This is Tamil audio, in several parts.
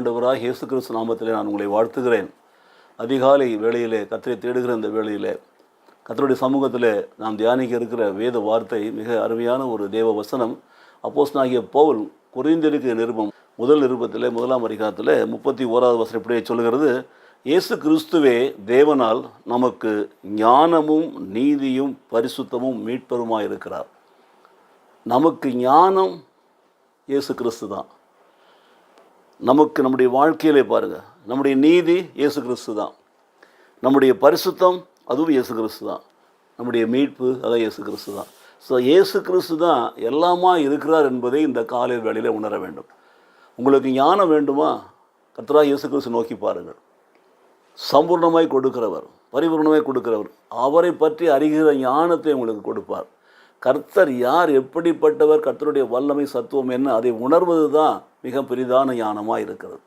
ஆண்டவராக இயேசு கிறிஸ்து நாமத்திலே நான் உங்களை வாழ்த்துகிறேன். அதிகாலை வேளையிலே கர்த்தரை தேடுகிற இந்த வேளையிலே கர்த்தருடைய சமூகத்தில் நாம் தியானிக்க இருக்கிற வேத வார்த்தை மிக அருமையான ஒரு தேவ வசனம். அப்போஸ்தலனாகிய பவுல் கொரிந்தியருக்கு நிருபம் முதல் நிருபத்தில் 1ஆம் அதிகாரத்தில் 31வது வசனம் இப்படியே சொல்கிறது, இயேசு கிறிஸ்துவே தேவனால் நமக்கு ஞானமும் நீதியும் பரிசுத்தமும் மீட்பருமாய் இருக்கிறார். நமக்கு ஞானம் இயேசு கிறிஸ்து தான். நமக்கு நம்முடைய வாழ்க்கையிலே பாருங்கள், நம்முடைய நீதி இயேசு கிறிஸ்து தான். நம்முடைய பரிசுத்தம் அதுவும் இயேசு கிறிஸ்து தான். நம்முடைய மீட்பு அதான் இயேசு கிறிஸ்து தான். ஸோ இயேசு கிறிஸ்து தான் எல்லாமா இருக்கிறார் என்பதை இந்த காலை வேளையில் உணர வேண்டும். உங்களுக்கு ஞானம் வேண்டுமா? கர்த்தராகிய இயேசு கிறிஸ்து நோக்கி பாருங்கள். சம்பூர்ணமாய் கொடுக்கிறவர், பரிபூர்ணமாய் கொடுக்கிறவர். அவரை பற்றி அறிகிற ஞானத்தை உங்களுக்கு கொடுப்பார். கர்த்தர் யார், எப்படிப்பட்டவர், கர்த்தருடைய வல்லமை சத்துவம் என்ன, அதை உணர்வது தான் மிக பெரிதான ஞானமாக இருக்கிறது.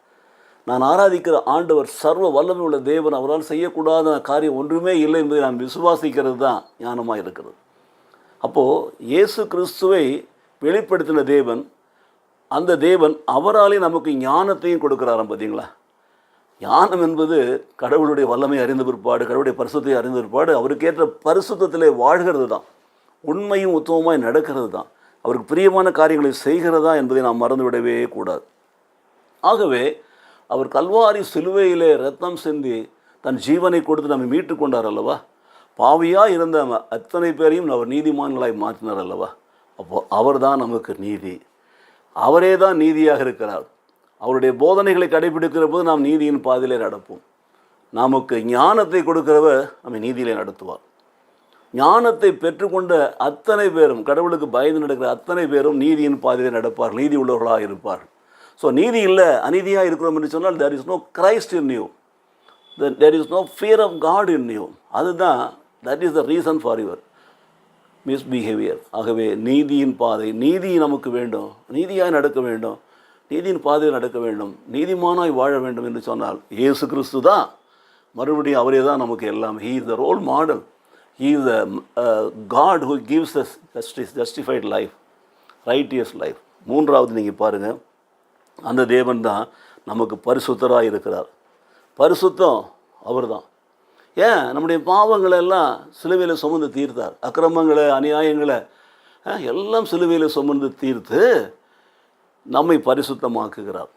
நான் ஆராதிக்கிற ஆண்டவர் சர்வ வல்லமை உள்ள தேவன். அவரால் செய்யக்கூடாத காரியம் ஒன்றுமே இல்லை என்பதை நான் விசுவாசிக்கிறது தான் ஞானமாக இருக்கிறது. அப்போது இயேசு கிறிஸ்துவை வெளிப்படுத்தின தேவன், அந்த தேவன் அவராலே நமக்கு ஞானத்தையும் கொடுக்குறாராம். பார்த்தீங்களா? ஞானம் என்பது கடவுளுடைய வல்லமை அறிந்த பிற்பாடு, கடவுளுடைய பரிசுத்தை அறிந்த பிற்பாடு அவருக்கேற்ற பரிசுத்தத்திலே வாழ்கிறது தான். உண்மையும் உத்தமமாய் நடக்கிறது தான். அவருக்கு பிரியமான காரியங்களை செய்கிறதா என்பதை நாம் மறந்துவிடவே கூடாது. ஆகவே அவர் கல்வாரி சிலுவையிலே இரத்தம் சிந்தி தன் ஜீவனை கொடுத்து நம்மை மீட்டு கொண்டார் அல்லவா? பாவியாக இருந்த அத்தனை பேரையும் அவர் நீதிமான்களாய் மாற்றினார் அல்லவா? அப்போது அவர் தான் நமக்கு நீதி. அவரே தான் நீதியாக இருக்கிறார். அவருடைய போதனைகளை கடைபிடிக்கிற போது நாம் நீதியின் பாதையிலே நடப்போம். நமக்கு ஞானத்தை கொடுக்கிறவர் நம்மை நீதியிலே நடத்துவார். ஞானத்தை பெற்றுக்கொண்ட அத்தனை பேரும், கடவுளுக்கு பயந்து நடக்கிற அத்தனை பேரும் நீதியின் பாதையிலே நடப்பார், நீதி உள்ளவர்களாக இருப்பார். ஸோ நீதி இல்லை, அநீதியாக இருக்கிறோம் என்று சொன்னால் there is no Christ in you, there is no fear of God in you. அதுதான், that is the reason for your misbehavior. ஆகவே நீதியின் பாதை, நீதி நமக்கு வேண்டும், நீதியாய் நடக்க வேண்டும், நீதியின் பாதையில் நடக்க வேண்டும், நீதிமானாய் வாழ வேண்டும் என்று சொன்னால் இயேசு கிறிஸ்து தான். மறுபடியும் அவரே தான் நமக்கு எல்லாம். He is the role model. He is the God who gives us justified life, righteous life. மூன்றாவது நீங்கள் பாருங்கள், அந்த தேவன் தான் நமக்கு பரிசுத்தராக இருக்கிறார். பரிசுத்தம் அவர் தான். ஏன்? நம்முடைய பாவங்களை எல்லாம் சிலுவையில் சுமந்து தீர்த்தார். அக்கிரமங்களை, அநியாயங்களை எல்லாம் சிலுவையில் சுமந்து தீர்த்து நம்மை பரிசுத்தமாக்குகிறார்.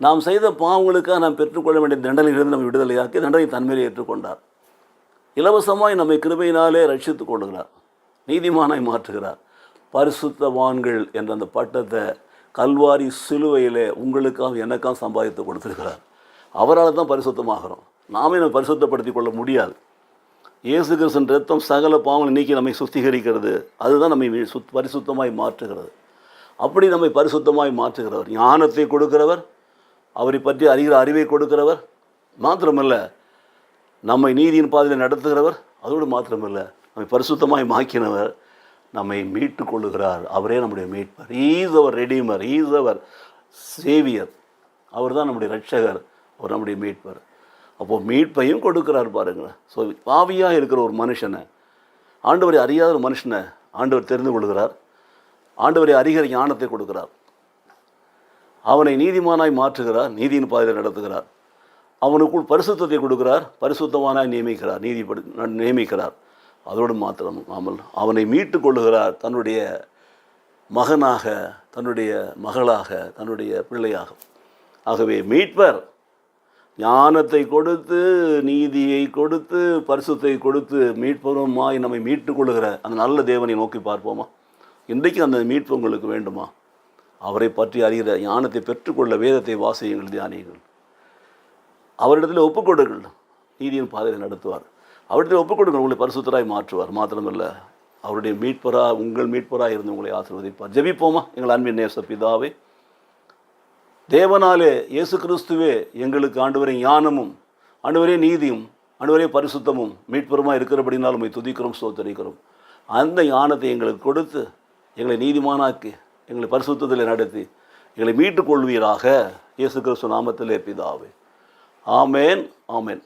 நாம் செய்த பாவங்களுக்காக நாம் பெற்றுக்கொள்ள வேண்டிய தண்டனையிலிருந்து நம்ம விடுதலையாக்கி தண்டனை தன்மையிலே ஏற்றுக்கொண்டார். இலவசமாய் நம்மை கிருபையினாலே ரட்சித்து கொள்கிறார், நீதிமானாய் மாற்றுகிறார். பரிசுத்தவான்கள் என்ற அந்த பட்டத்தை கல்வாரி சிலுவையிலே உங்களுக்காக எனக்காக சம்பாதித்து கொடுத்துருக்கிறார். அவரால் தான் பரிசுத்தமாகிறோம். நாமே நம்ம பரிசுத்தப்படுத்தி கொள்ள முடியாது. இயேசு கிறிஸ்துவின் ரத்தம் சகல பாவங்களை நீக்கி நம்மை சுத்திகரிக்கிறது. அதுதான் நம்மை பரிசுத்தமாய் மாற்றுகிறது. அப்படி நம்மை பரிசுத்தமாய் மாற்றுகிறவர், ஞானத்தை கொடுக்கிறவர், அவரை பற்றி அறிகிற அறிவை கொடுக்கிறவர் மாத்திரமல்ல, நம்மை நீதியின் பாதையில் நடத்துகிறவர். அதோடு மாத்திரமல்ல, நம்மை பரிசுத்தமாய் மாக்கினவர், நம்மை மீட்டு கொள்ளுகிறார். அவரே நம்முடைய மீட்பர். ஈஸ் அவர் ரெடீமர், ஈஸ் அவர் சேவியர். அவர் தான் நம்முடைய ரட்சகர், அவர் நம்முடைய மீட்பர். அப்போது மீட்பையும் கொடுக்குறார் பாருங்கள். ஸோ பாவியாக இருக்கிற ஒரு மனுஷனை, ஆண்டவரை அறியாத ஒரு மனுஷனை ஆண்டவர் தெரிந்து கொள்கிறார். ஆண்டவரை அறிகிற ஞானத்தை கொடுக்கிறார். அவனை நீதிமானாய் மாற்றுகிறார், நீதியின் பாதையில் நடத்துகிறார். அவனுக்குள் பரிசுத்தத்தை கொடுக்கிறார், பரிசுத்தமானாய் நியமிக்கிறார், நியமிக்கிறார். அதோடு மாத்திரமாமல் அவனை மீட்டு கொள்ளுகிறார், தன்னுடைய மகனாக, தன்னுடைய மகளாக, தன்னுடைய பிள்ளையாக. ஆகவே மீட்பர் ஞானத்தை கொடுத்து, நீதியை கொடுத்து, பரிசுத்தை கொடுத்து, மீட்பருமாய் நம்மை மீட்டு கொள்ளுகிற அந்த நல்ல தேவனை நோக்கி பார்ப்போமா? இன்றைக்கு அந்த மீட்பு உங்களுக்கு வேண்டுமா? அவரை பற்றி அறிகிற ஞானத்தை பெற்றுக்கொள்ள வேதத்தை வாசியுங்கள், தியானியுங்கள். அவரிடத்தில் ஒப்புக்கொடுங்கள், நீதியின் பாதையில் நடத்துவார். அவரிடத்தில் ஒப்புக்கொடுங்கள், உங்களை பரிசுத்தராய் மாற்றுவார். மாத்திரமல்ல, அவருடைய மீட்பராக, உங்கள் மீட்பராக இருந்து உங்களை ஆசீர்வதிப்பார். ஜெபிப்போமா? எங்கள் அன்பின் நேச பிதாவே, தேவனாலே இயேசு கிறிஸ்துவே எங்களுக்கு ஆண்டவரே ஞானமும், ஆண்டவரே நீதியும், ஆண்டவரே பரிசுத்தமும் மீட்பருமாக இருக்கிறபடினால் உம்மை துதிக்கிறோம், ஸ்தோத்திரிக்கிறோம். அந்த ஞானத்தை எங்களுக்கு கொடுத்து எங்களை நீதிமானாக்கி எங்களை பரிசுத்தத்தில் நடத்தி எங்களை மீட்டுக் கொள்வீராக. இயேசு கிறிஸ்து நாமத்திலே பிதாவே, ஆமேன், ஆமேன்.